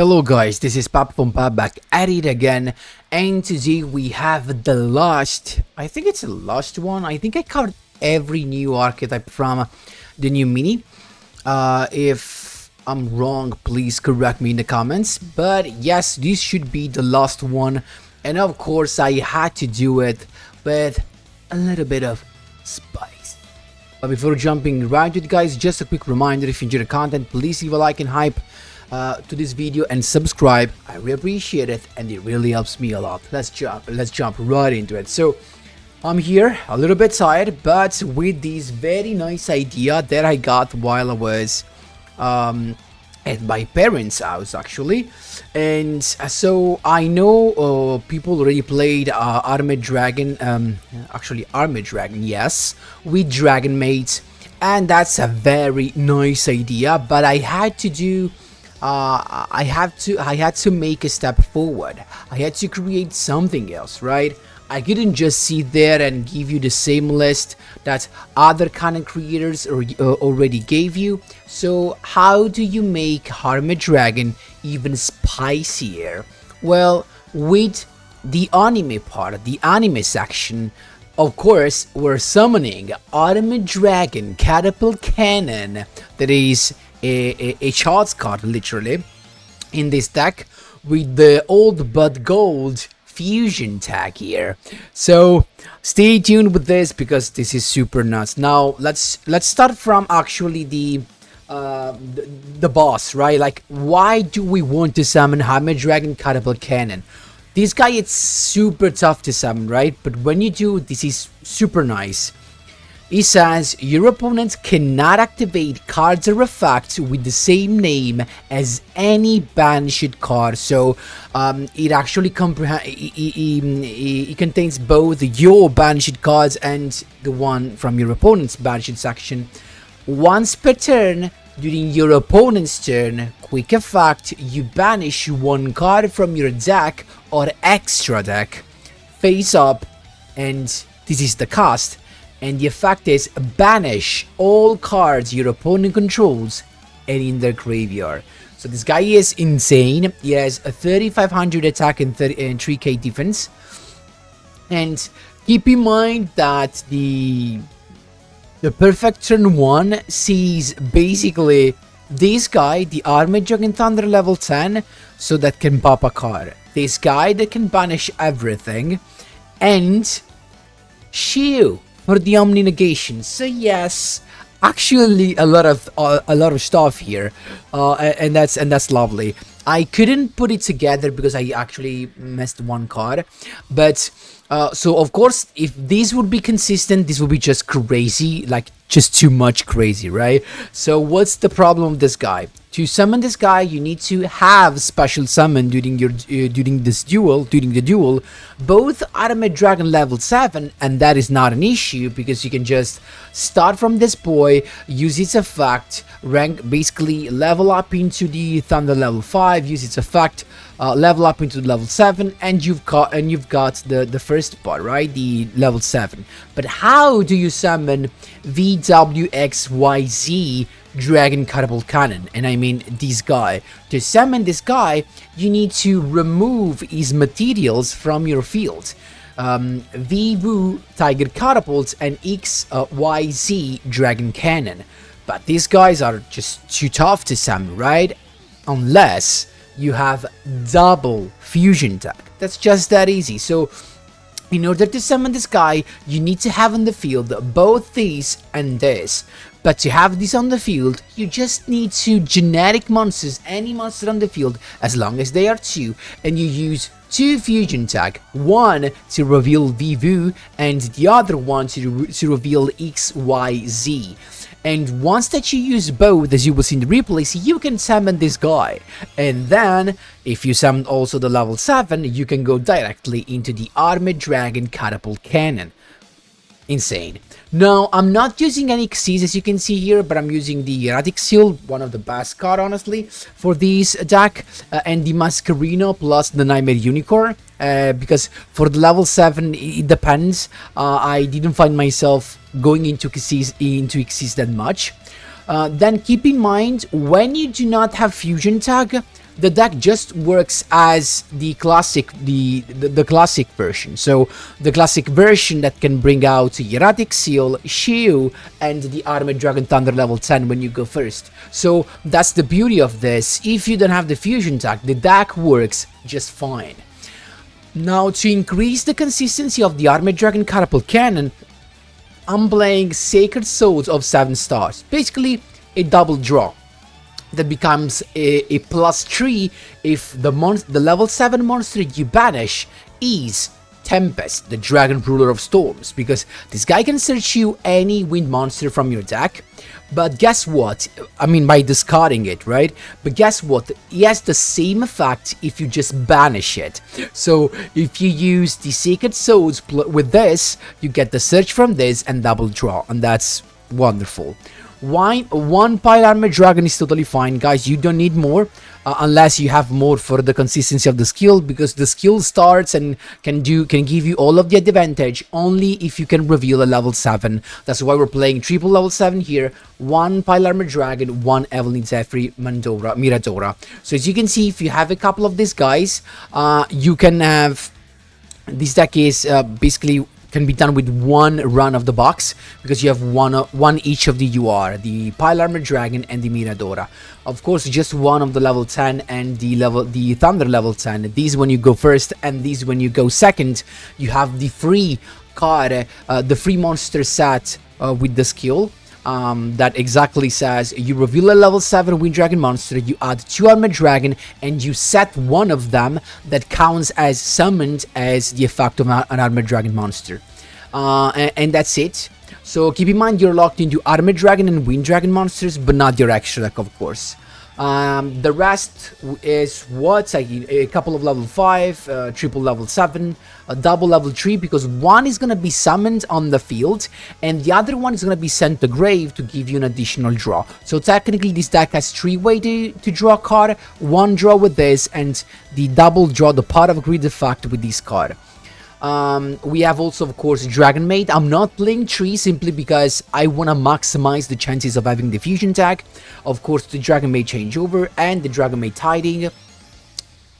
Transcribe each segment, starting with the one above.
Hello guys, this is Pap from Pap back at it again, and today we have the last, I think it's the last one. I think I covered every new archetype from the new mini. If I'm wrong, please correct me in the comments, but yes, this should be the last one, and of course I had to do it with a little bit of spice. But before jumping right to it, guys, just a quick reminder: if you enjoy the content, please leave a like and hype to this video and subscribe. I really appreciate it, and it really helps me a lot. Let's jump right into it. So I'm here a little bit tired, but with this very nice idea that I got while I was at my parents' house actually. And so I know people already played Armored Dragon, actually Armored Dragon, yes, with DRAGONMAIDS, and that's a very nice idea, but I had to do I had to make a step forward. I had to create something else, right? I couldn't just sit there and give you the same list that other content creators already gave you. So how do you make Armored Dragon even spicier? Well, with the anime part, the anime section, of course, we're summoning Armored Dragon Catapult Cannon, that is a CHAZZ card, literally, in this deck, with the old but gold fusion tag here. So stay tuned with this because this is super nuts. Now let's start from actually the boss, right? Like, why do we want to summon Armored Dragon Catapult Cannon? This guy, it's super tough to summon, right? But when you do, this is super nice. It says your opponent cannot activate cards or effects with the same name as any banished card. So it actually it contains both your banished cards and the one from your opponent's banished section. Once per turn, during your opponent's turn, quick effect, you banish one card from your deck or extra deck face up, and this is the cost. And the effect is banish all cards your opponent controls and in their graveyard. So this guy is insane. He has a 3500 attack and 3k defense. And keep in mind that the perfect turn 1 sees basically this guy, the Armored Dragon Thunder level 10, so that can pop a card. This guy that can banish everything, and Shield for the Omni negation. So yes, actually a lot of stuff here, and that's lovely. I couldn't put it together because I actually missed one card, but so of course, if this would be consistent, this would be just crazy, like just too much crazy, right? So what's the problem with this guy? To summon this guy, you need to have special summon during the duel, both Armored Dragon level 7, and that is not an issue because you can just start from this boy, use its effect, rank, basically level up into the Thunder level 5, use its effect, level up into level 7, and you've got the first part, right? The level 7. But how do you summon VWXYZ Dragon Catapult Cannon? And I mean this guy. To summon this guy, you need to remove his materials from your field. VW Tiger Catapult and XYZ Dragon Cannon. But these guys are just too tough to summon, right? Unless you have double fusion tag. That's just that easy. So in order to summon this guy, you need to have on the field both this and this. But to have this on the field, you just need 2 generic monsters, any monster on the field, as long as they are 2, and you use 2 fusion tag, one to reveal VV and the other one to reveal XYZ. And once that you use both, as you will see in the replays, you can summon this guy. And then, if you summon also the level 7, you can go directly into the Armored Dragon Catapult Cannon. Insane. Now, I'm not using any Xyz, as you can see here, but I'm using the Erratic Seal, one of the best card, honestly, for this deck, and the Masquerino plus the Nightmare Unicorn, because for the level 7, it depends. I didn't find myself going into Xyz that much. Then keep in mind, when you do not have fusion tag, the deck just works as the classic, the classic version. So the classic version that can bring out Hieratic Seal, Yugioh, and the Armored Dragon Thunder level 10 when you go first. So that's the beauty of this. If you don't have the fusion tag, the deck works just fine. Now, to increase the consistency of the Armored Dragon Catapult Cannon, I'm playing Sacred Swords of 7 stars. Basically, a double draw that becomes a +3 if the level 7 monster you banish is Tempest, the Dragon Ruler of Storms, because this guy can search you any wind monster from your deck. But guess what? I mean, by discarding it, right? But guess what? He has the same effect if you just banish it. So if you use the Sacred Swords with this, you get the search from this and double draw, and that's wonderful. One Pile Armored Dragon is totally fine, guys. You don't need more unless you have more for the consistency of the skill, because the skill starts and can give you all of the advantage only if you can reveal a level 7. That's why we're playing triple level 7 here. One Pile Armored Dragon, one Evelyn Zephyr, Miradora. So as you can see, if you have a couple of these guys, you can have this deck is basically can be done with one run of the box, because you have one each of the UR, the Pile Armored Dragon and the Miradora. Of course, just one of the level 10 and the Thunder level 10. These when you go first, and these when you go second. You have the free card, the free monster set with the skill. That exactly says you reveal a level 7 Wind Dragon monster, you add 2 Armored Dragon, and you set one of them that counts as summoned as the effect of an Armored Dragon monster. And that's it. So keep in mind you're locked into Armored Dragon and Wind Dragon monsters, but not your extra deck, of course. The rest is what's like a couple of level 5, triple level 7, a double level 3, because one is going to be summoned on the field and the other one is going to be sent to grave to give you an additional draw. So technically this deck has 3 ways to draw a card, 1 draw with this, and the double draw, the Pot of Greed effect with this card. We have also, of course, DRAGONMAIDS. I'm not playing 3 simply because I want to maximize the chances of having the fusion tag. Of course, the DRAGONMAIDS changeover and the DRAGONMAIDS tiding.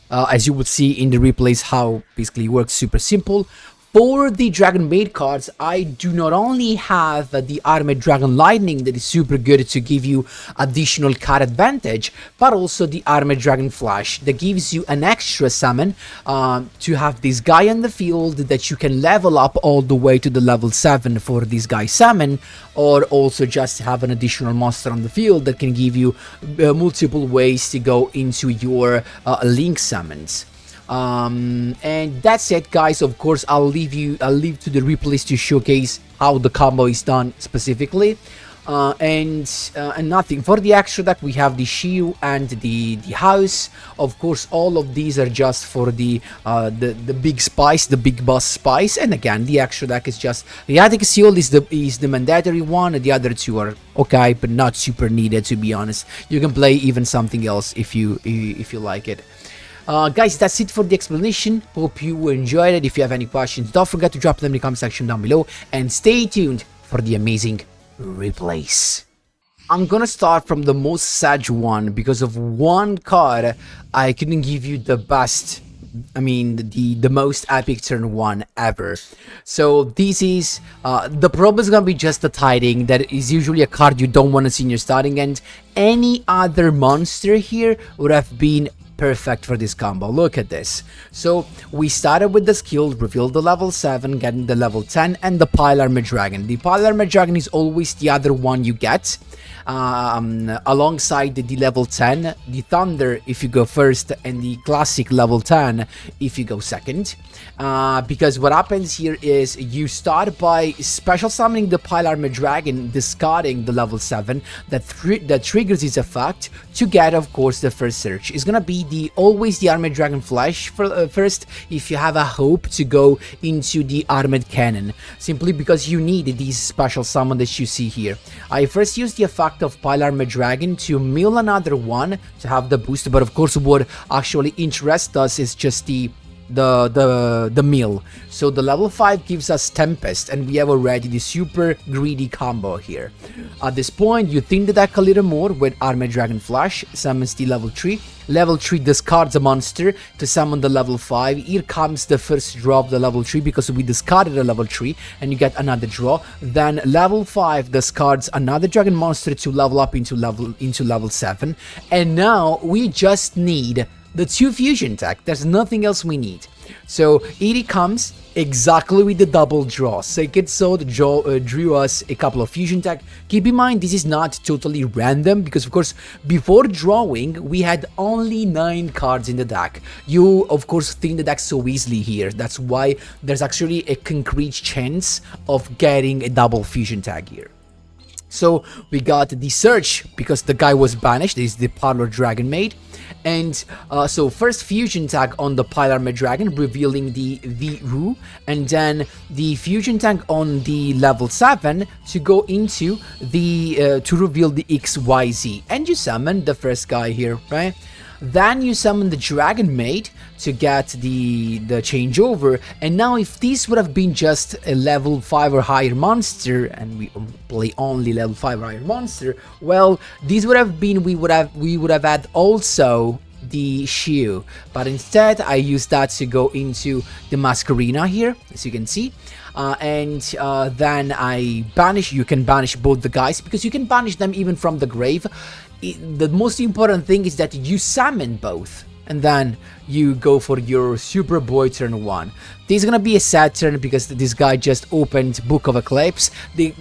As you would see in the replays, how basically works, super simple. For the DRAGONMAIDS cards, I do not only have the Armored Dragon Lightning that is super good to give you additional card advantage, but also the Armored Dragon Flash that gives you an extra summon to have this guy on the field that you can level up all the way to the level 7 for this guy summon, or also just have an additional monster on the field that can give you multiple ways to go into your link summons. And that's it, guys. Of course, I'll leave to the replays to showcase how the combo is done specifically. And nothing for the extra deck. We have the Yugioh and the house. Of course, all of these are just for the big spice, the big boss spice. And again, the extra deck is just the Hieratic Seal is the mandatory one. The other 2 are okay, but not super needed, to be honest. You can play even something else if you like it. Guys, that's it for the explanation. Hope you enjoyed it. If you have any questions, don't forget to drop them in the comment section down below, and stay tuned for the amazing replays. I'm gonna start from the most sad one. Because of one card, I couldn't give you the best, I mean the most epic turn 1 ever. So this is the problem is gonna be just the tiding. That is usually a card you don't want to see in your starting end. Any other monster here would have been perfect for this combo. Look at this. So we started with the skill, revealed the level 7, getting the level 10, and the Pile Armored Dragon. The Pile Armored Dragon is always the other one you get, alongside the level 10, the Thunder if you go first, and the classic level 10 if you go second. Because what happens here is you start by special summoning the Pile Armored Dragon, discarding the level 7 that triggers its effect to get, of course, the first search. It's gonna be always the Armored Dragon Flash for, first, if you have a hope to go into the Armored Cannon, simply because you need these special summon that you see here. I first used the effect of Pile Armored Dragon to mill another one to have the boost, but of course what actually interests us is just the the mill. So the level 5 gives us Tempest, and we have already the super greedy combo here. At this point, you think the deck a little more with Armored Dragon Flash, summons the level 3. Level 3 discards a monster to summon the level 5. Here comes the first draw of the level 3 because we discarded a level 3 and you get another draw. Then level 5 discards another dragon monster to level up into level 7. And now we just need the 2 fusion tech. There's nothing else we need. So here it comes, exactly with the double draw. Sacred Sword drew us a couple of fusion tech. Keep in mind, this is not totally random, because of course, before drawing, we had only 9 cards in the deck. You, of course, think the deck's so easily here. That's why there's actually a concrete chance of getting a double fusion tag here. So we got the Search, because the guy was banished. This is the Parlor Dragon Maid. And so first fusion tag on the Pile Armored Dragon, revealing the Wu, and then the fusion tag on the level 7 to go into the to reveal the XYZ, and you summon the first guy here, right? Then you summon the Dragon Maid to get the changeover, and now if this would have been just a level 5 or higher monster, and we play only level 5 or higher monster, well, this would have been, we would have had also the Shiu, but instead I used that to go into the Masquerina here, as you can see. And then I banish. You can banish both the guys, because you can banish them even from the grave. The most important thing is that you summon both, and then you go for your Super Boy turn 1. This is gonna be a sad turn because this guy just opened Book of Eclipse.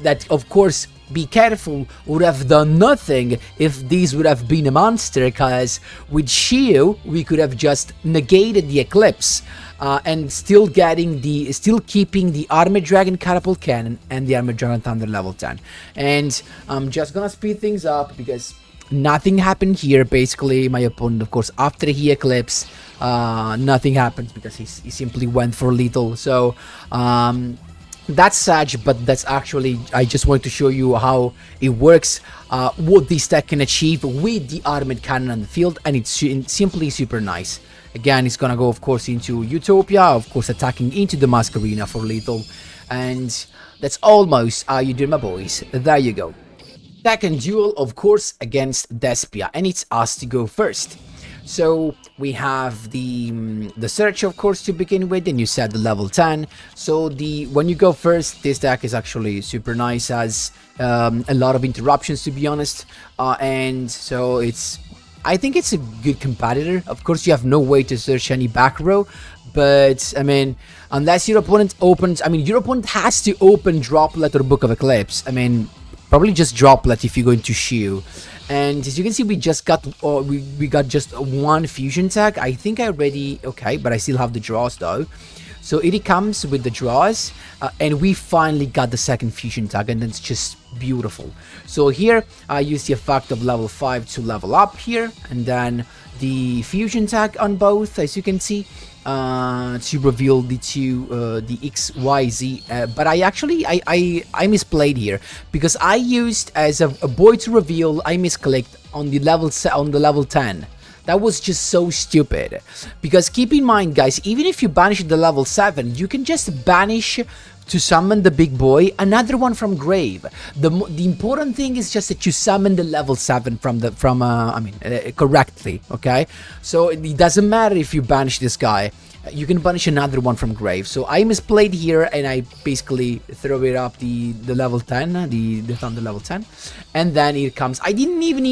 That, of course, be careful, would have done nothing if this would have been a monster, because with Shiu we could have just negated the Eclipse. And still keeping the Armored Dragon Catapult Cannon and the Armored Dragon Thunder level 10. And I'm just gonna speed things up because nothing happened here. Basically, my opponent, of course, after he Eclipse, nothing happened because he simply went for lethal. So that's sad, but that's actually, I just wanted to show you how it works, what this deck can achieve with the Armored Cannon on the field, and it's simply super nice. Again, it's gonna go, of course, into Utopia, of course, attacking into the Masquerina for lethal. And that's almost how you do, my boys. There you go. Second duel, of course, against Despia, and it's us to go first. So we have the Search, of course, to begin with, and you set the level 10. So when you go first, this deck is actually super nice, has a lot of interruptions, to be honest, and so I think it's a good competitor. Of course, you have no way to search any back row, but I mean, unless your opponent opens, I mean, your opponent has to open Droplet or Book of Eclipse. I mean, probably just Droplet if you go into Shiu. And as you can see, we just got we got just one fusion tag. I think I already, okay, but I still have the draws though. So it comes with the draws, and we finally got the second fusion tag, and it's just beautiful. So here I use the effect of level 5 to level up here, and then the fusion tag on both, as you can see, to reveal the XYZ. But I actually I misplayed here, because I used as a boy to reveal, I misclicked on the level 10. That was just so stupid, because keep in mind, guys, even if you banish the level 7, you can just banish to summon the big boy, another one from grave. The important thing is just that you summon the level 7 correctly, okay? So it doesn't matter if you banish this guy. You can banish another one from grave. So I misplayed here, and I basically throw it up the level 10, the Thunder level 10, and then it comes. I didn't even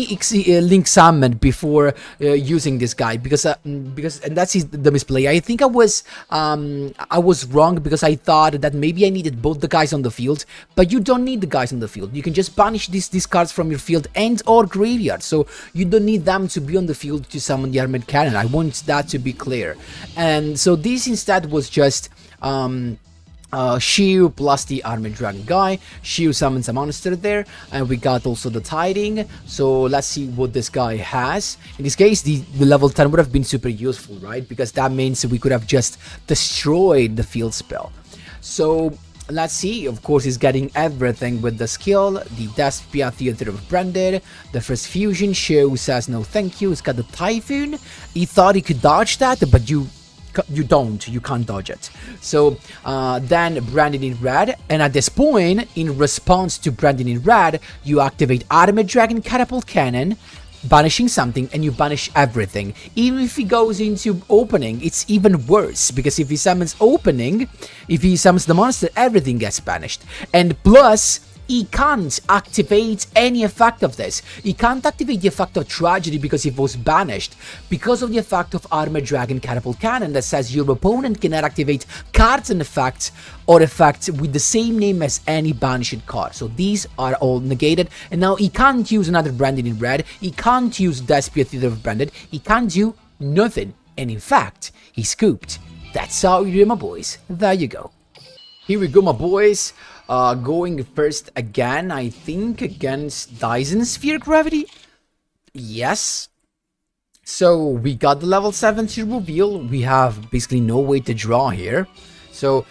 link summon before using this guy, because and that's the misplay. I think I was wrong, because I thought that maybe I needed both the guys on the field, but you don't need the guys on the field. You can just banish these cards from your field and or graveyard, so you don't need them to be on the field to summon the Armored Cannon. I want that to be clear. And so this instead was just Shiu plus the Armored Dragon guy. Shiu summons a monster there, and we got also the Tiding. So let's see what this guy has. In this case, the level 10 would have been super useful, right? Because that means we could have just destroyed the field spell. So let's see, of course, he's getting everything with the skill, the Despia Theater of Branded, the first fusion. Shiu says no thank you. He's got the Typhoon. He thought he could dodge that, but you you can't dodge it. So then branded in red, and at this point, in response to branded in red, you activate Armored Dragon Catapult Cannon, banishing something, and you banish everything. Even if he goes into opening, it's even worse, because if he summons opening, if he summons the monster, everything gets banished. And plus, he can't activate any effect of this. He can't activate the effect of Tragedy because it was banished, because of the effect of Armored Dragon Catapult Cannon that says your opponent cannot activate cards and effects or effects with the same name as any banished card. So these are all negated, and now he can't use another branded in red, he can't use Despia Theater of Branded, he can't do nothing, and in fact, he's scooped. That's how you do it, my boys. There you go. Here we go, my boys. Going first again, I think, against Dyson Sphere Gravity. Yes. So we got the level 7 to reveal. We have basically no way to draw here. So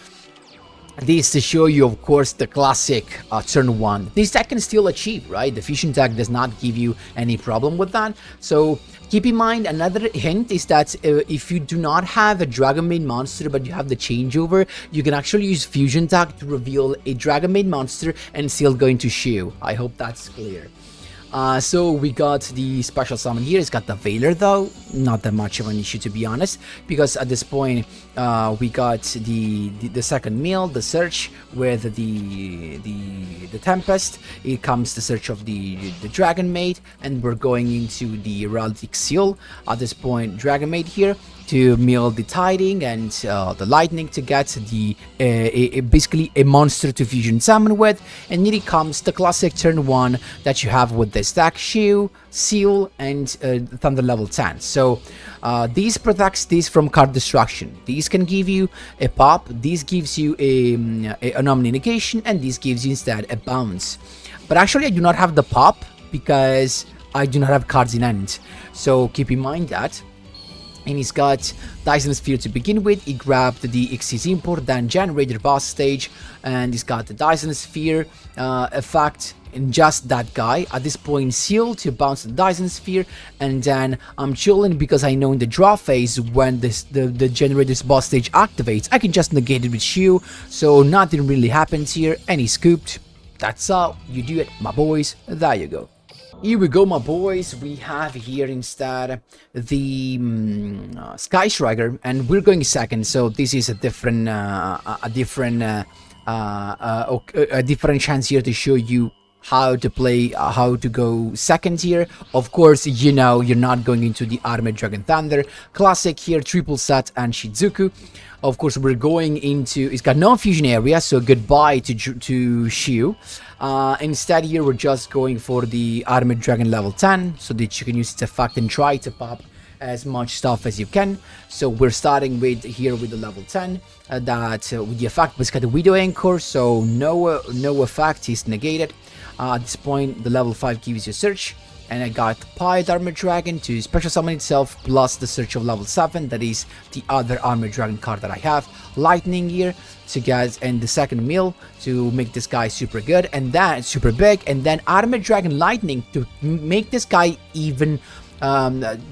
this to show you, of course, the classic turn 1. This deck can still achieve, right? The fusion deck does not give you any problem with that. So keep in mind, another hint is that if you do not have a Dragonmaid monster, but you have the changeover, you can actually use fusion tag to reveal a Dragonmaid monster and still go into Shu. I hope that's clear. So we got the special summon here. It's got the Veiler though, not that much of an issue to be honest, because at this point we got the second meal, the search with the Tempest. It comes the search of the Dragonmaid, and we're going into the Heraldic Seal. At this point, Dragonmaid here to mill the Tiding and the Lightning to get the basically a monster to fusion summon with, and here comes the classic turn 1 that you have with the stack Shu, Seal, and Thunder level 10. So these protects this from card destruction. These can give you a pop, this gives you an Omni negation, and this gives you instead a bounce. But actually I do not have the pop because I do not have cards in hand, so keep in mind that. And he's got Dyson Sphere to begin with. He grabbed the Xyz import, then generated boss stage, and he's got the Dyson Sphere effect in just that guy. At this point, Seal to bounce the Dyson Sphere, and then I'm chilling because I know in the draw phase when the generator's boss stage activates, I can just negate it with Shu, so nothing really happens here, and he's scooped. That's how you do it, my boys. There you go. Here we go, my boys. We have here instead the Sky Striker, and we're going second. So this is a different chance here to show you how to play, how to go second here. Of course, you know you're not going into the Armored Dragon Thunder classic here, triple set and Shizuku. Of course, we're going into, it's got no fusion area, so goodbye to Shu. Instead here, we're just going for the Armored Dragon level 10, so that you can use its effect and try to pop as much stuff as you can. So we're starting with here with the level 10, with the effect, it's got the Widow Anchor, so no effect is negated. At this point, the level 5 gives you search. And I got Pied Armored Dragon to special summon itself, plus the search of level 7, that is the other Armored Dragon card that I have. Lightning here to get, and the second mill to make this guy super good, and then super big, and then Armored Dragon Lightning to make this guy even,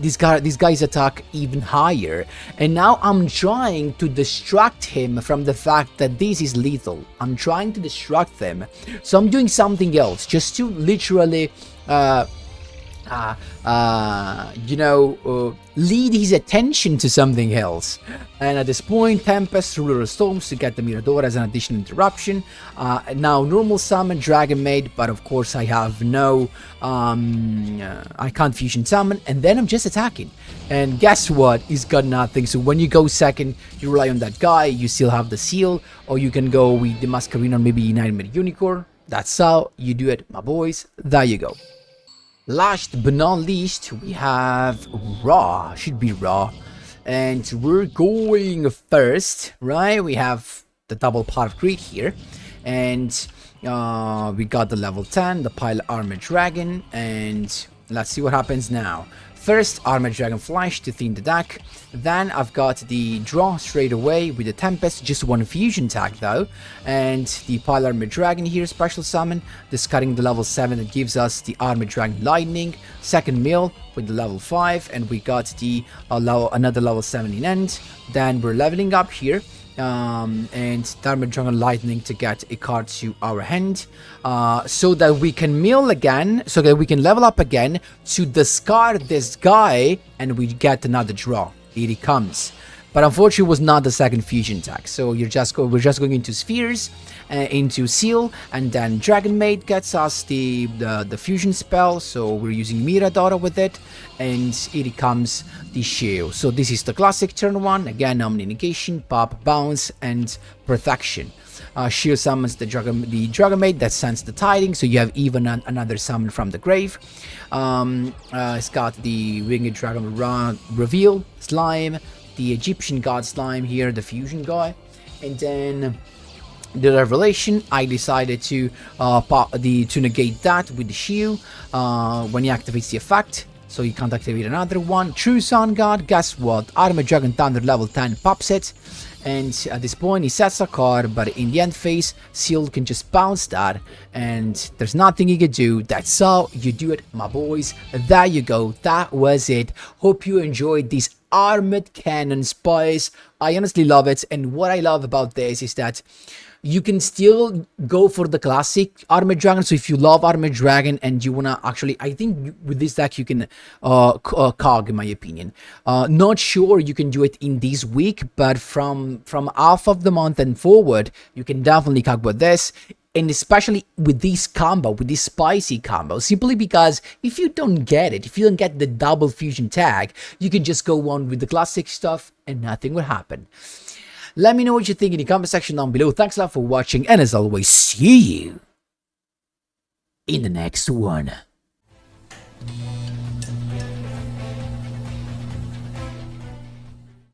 this guy's attack even higher. And now I'm trying to distract him from the fact that this is lethal. I'm trying to distract him, so I'm doing something else just to literally lead his attention to something else. And at this point, Tempest, Ruler of Storms to get the Mirador as an additional interruption. Now normal summon Dragonmaid, but of course I have no, I can't fusion summon, and then I'm just attacking. And guess what? He's got nothing. So when you go second, you rely on that guy, you still have the Seal, or you can go with the Masquerade or maybe Nightmare Unicorn. That's how you do it, my boys. There you go. Last but not least, we have Raw. Should be Raw. And we're going first, right? We have the double pot of greed here. And we got the level 10, the Pile Armored Dragon. And let's see what happens now. First, Armored Dragon Flash to thin the deck. Then I've got the draw straight away with the Tempest, just one fusion tag though. And the Pile Armored Dragon here, special summon, discarding the level 7 that gives us the Armored Dragon Lightning. Second mill with the level 5, and we got the another level 7 in end. Then we're leveling up here. And Armored Dragon Lightning to get a card to our hand, so that we can mill again, so that we can level up again to discard this guy, and we get another draw. Here he comes. But unfortunately, it was not the second fusion tag. So we're just going into spheres, into seal, and then Dragon Maid gets us the fusion spell. So we're using Miradora with it, and here comes the shield. So this is the classic turn 1. Again, Omni-Negation, Pop, Bounce, and Protection. Shield summons the Dragon Maid that sends the tidings, so you have even another summon from the grave. It's got the Winged Dragon Reveal, Slime, the Egyptian God Slime here, the fusion guy, and then the Revelation. I decided to negate that with the shield when he activates the effect, so you can't activate another one. True Sun God, guess what? Armored Dragon Thunder level 10 pops it, and at this point he sets a card, but in the end phase, Seal can just bounce that, and there's nothing he can do. That's how you do it, my boys. There you go, that was it. Hope you enjoyed these Armored Cannon Spies. I honestly love it, and what I love about this is that you can still go for the classic Armored Dragon. So if you love Armored Dragon and you wanna actually, I think with this deck you can cog, in my opinion. Not sure you can do it in this week, but from half of the month and forward, you can definitely cog with this. And especially with this combo, with this spicy combo, simply because if you don't get it, if you don't get the double fusion tag, you can just go on with the classic stuff and nothing will happen. Let me know what you think in the comment section down below. Thanks a lot for watching, and as always, see you in the next one.